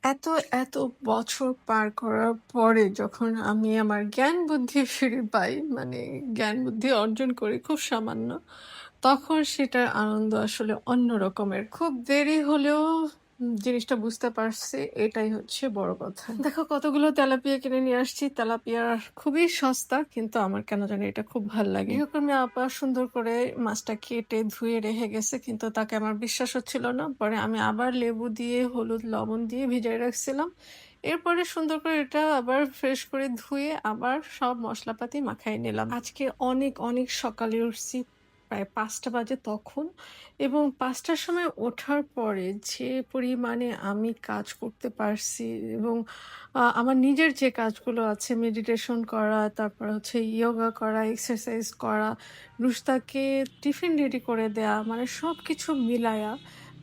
এত, এত বছর পার করার পরে যখন আমি আমার জ্ঞান বুদ্ধি ফিরে পাই, মানে জ্ঞান বুদ্ধি অর্জন করি খুব সামান্য, তখন সেটার আনন্দ আসলে অন্য রকমের। খুব দেরি হলেও জিনিসটা বুঝতে পারছি, এটাই হচ্ছে বড় কথা। দেখো কতগুলো তেলাপিয়া কিনে নিয়ে আসছি। তেলাপিয়া খুবই সস্তা, কিন্তু আমার কেন জানি এটা খুব ভাল লাগে। গৃহকর্মী আপা সুন্দর করে মাছটা কেটে ধুয়ে রেখে গেছে, কিন্তু তাকে আমার বিশ্বাস হচ্ছিল না। পরে আমি আবার লেবু দিয়ে, হলুদ, লবণ দিয়ে ভিজায় রাখছিলাম। এরপরে সুন্দর করে এটা আবার ফ্রেশ করে ধুয়ে আবার সব মশলাপাতি মাখায় নিলাম। আজকে অনেক, অনেক সকালে উঠছি, প্রায় ৫টা বাজে তখন। এবং ৫টার সময় ওঠার পরে যে পরিমাণে আমি কাজ করতে পারছি, এবং আমার নিজের যে কাজগুলো আছে, মেডিটেশন করা, তারপর হচ্ছে ইয়োগা করা, এক্সারসাইজ করা, রুশতাকে টিফিন রেডি করে দেয়া, মানে সবকিছু মিলায়া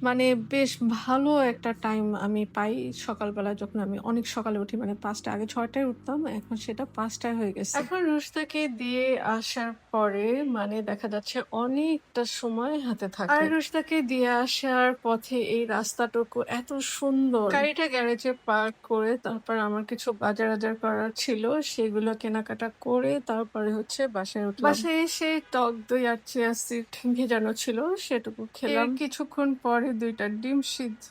মানে বেশ ভালো একটা টাইম আমি পাই সকালবেলা, যখন আমি অনেক সকালে উঠি। মানে ৫টা, আগে ৬টায় উঠতাম, এখন সেটা ৫টায় হয়ে গেছে। এখন রুশতাকে দিয়ে আসার পরে মানে দেখা যাচ্ছে অনেকটা সময় হাতে থাকে। আর রুশতাকে দিয়ে আসার পথে এই রাস্তাটুকু এত সুন্দর। গাড়িটা গ্যারেজে পার্ক করে তারপর আমার কিছু বাজার করার ছিল, সেগুলো কেনাকাটা করে তারপরে হচ্ছে বাসায় উঠলাম। বাসায় এসে টক দই আর চিয়া সিড ভেজানো ছিল, সেটুকু খেলাম। কিছুক্ষণ পরে ২টা ডিম সিদ্ধ,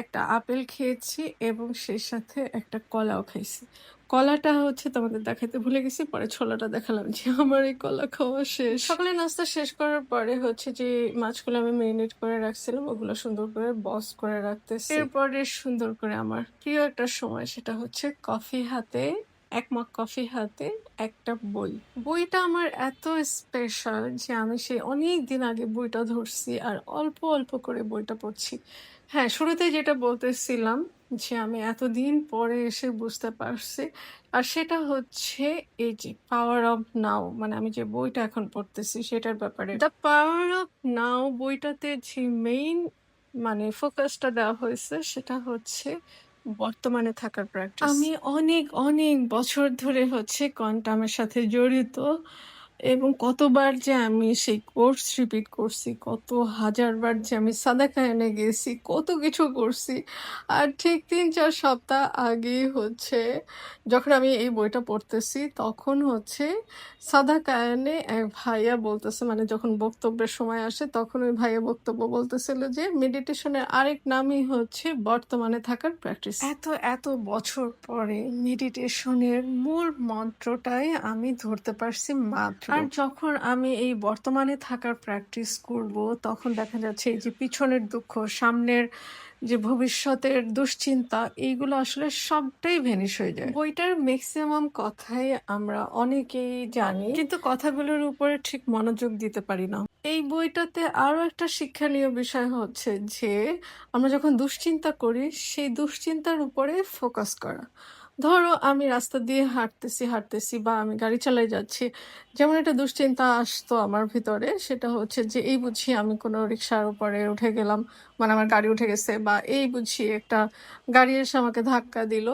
একটা আপেল খেয়েছি এবং সেই সাথে একটা কলাও খাইছি। কলাটা হচ্ছে তোমাদের দেখাতে ভুলে গেছি, পরে ছোলাটা দেখালাম যে আমার এই কলা খাওয়া শেষ। সকালে নাস্তা শেষ করার পরে হচ্ছে যে মাছগুলো আমি মেরিনেট করে রাখছিলাম, ওগুলো সুন্দর করে বস করে রাখতেছি। এরপরে সুন্দর করে আমার প্রিয় একটা সময়, সেটা হচ্ছে কফি হাতে, ১ মগ কফি হাতে, একটা বই। বইটা আমার এত স্পেশাল যে আমি সেই অনেকদিন আগে বইটা ধরছি আর অল্প, অল্প করে বইটা পড়ছি। হ্যাঁ, শুরুতেই যেটা বলতেছিলাম যে আমি এতদিন পরে এসে বুঝতে পারছি। আর সেটা হচ্ছে এই যে পাওয়ার অফ নাও, মানে আমি যে বইটা এখন পড়তেছি সেটার ব্যাপারে। দ্য পাওয়ার অফ নাও বইটাতে যে মেইন মানে ফোকাসটা দেওয়া হয়েছে, সেটা হচ্ছে বর্তমানে থাকার প্র্যাকটিস। আমি অনেক, অনেক বছর ধরে হচ্ছে কোয়ান্টামের সাথে জড়িত, এবং কতবার যে আমি সেই কোর্স রিপিট করছি, কত হাজারবার যে আমি সাদাকায়নে গেছি, কত কিছু করছি। আর ঠিক ৩-৪ সপ্তাহ আগেই হচ্ছে যখন আমি এই বইটা পড়তেছি, তখন হচ্ছে সাদাকায়নে এক ভাইয়া বলতেছে, মানে যখন বক্তব্যের সময় আসে তখন ওই ভাইয়া বক্তব্য বলতেছিল যে মেডিটেশনের আরেক নামই হচ্ছে বর্তমানে থাকার প্র্যাকটিস। এত, এত বছর পরে মেডিটেশনের মূল মন্ত্রটাই আমি ধরতে পারছি মাত্র। আর যখন আমি এই বর্তমানে থাকার প্র্যাকটিস করব, তখন দেখা যাচ্ছে এই যে পিছনের দুঃখ, সামনের যে ভবিষ্যতের দুশ্চিন্তা, এইগুলো আসলে সবটাই ভ্যানিশ হয়ে যায়। বইটার ম্যাক্সিমাম কথাই আমরা অনেকেই জানি, কিন্তু কথাগুলোর উপরে ঠিক মনোযোগ দিতে পারি না। এই বইটাতে আরো একটা শিক্ষণীয় বিষয় হচ্ছে যে আমরা যখন দুশ্চিন্তা করি, সেই দুশ্চিন্তার উপরে ফোকাস করা। ধরো আমি রাস্তা দিয়ে হাঁটতেছি বা আমি গাড়ি চালাই যাচ্ছি, যেমন একটা দুশ্চিন্তা আসতো আমার ভিতরে, সেটা হচ্ছে যে এই বুঝি আমি কোনো রিক্সার উপরে উঠে গেলাম, মানে আমার গাড়ি উঠে গেছে, বা এই বুঝি একটা গাড়ি এসে আমাকে ধাক্কা দিল।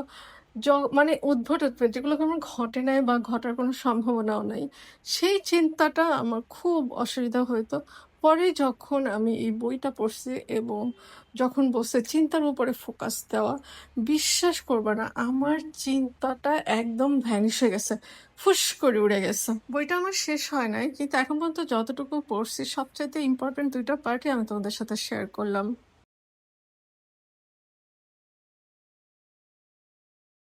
মানে উদ্ভট যেগুলো আমার ঘটে নাই বা ঘটার কোনো সম্ভাবনাও নাই, সেই চিন্তাটা আমার খুব অসুবিধা হইতো। পরে যখন আমি এই বইটা পড়ছি এবং যখন বলছে চিন্তার উপরে ফোকাস দেওয়া, বিশ্বাস করবা না, আমার চিন্তাটা একদম ভ্যানিশ হয়ে গেছে, ফুস করে উড়ে গেছে। বইটা আমার শেষ হয় নাই, কিন্তু এখন পর্যন্ত যতটুকু পড়ছি সবচাইতে ইম্পর্টেন্ট ২টা পার্টই আমি তোমাদের সাথে শেয়ার করলাম।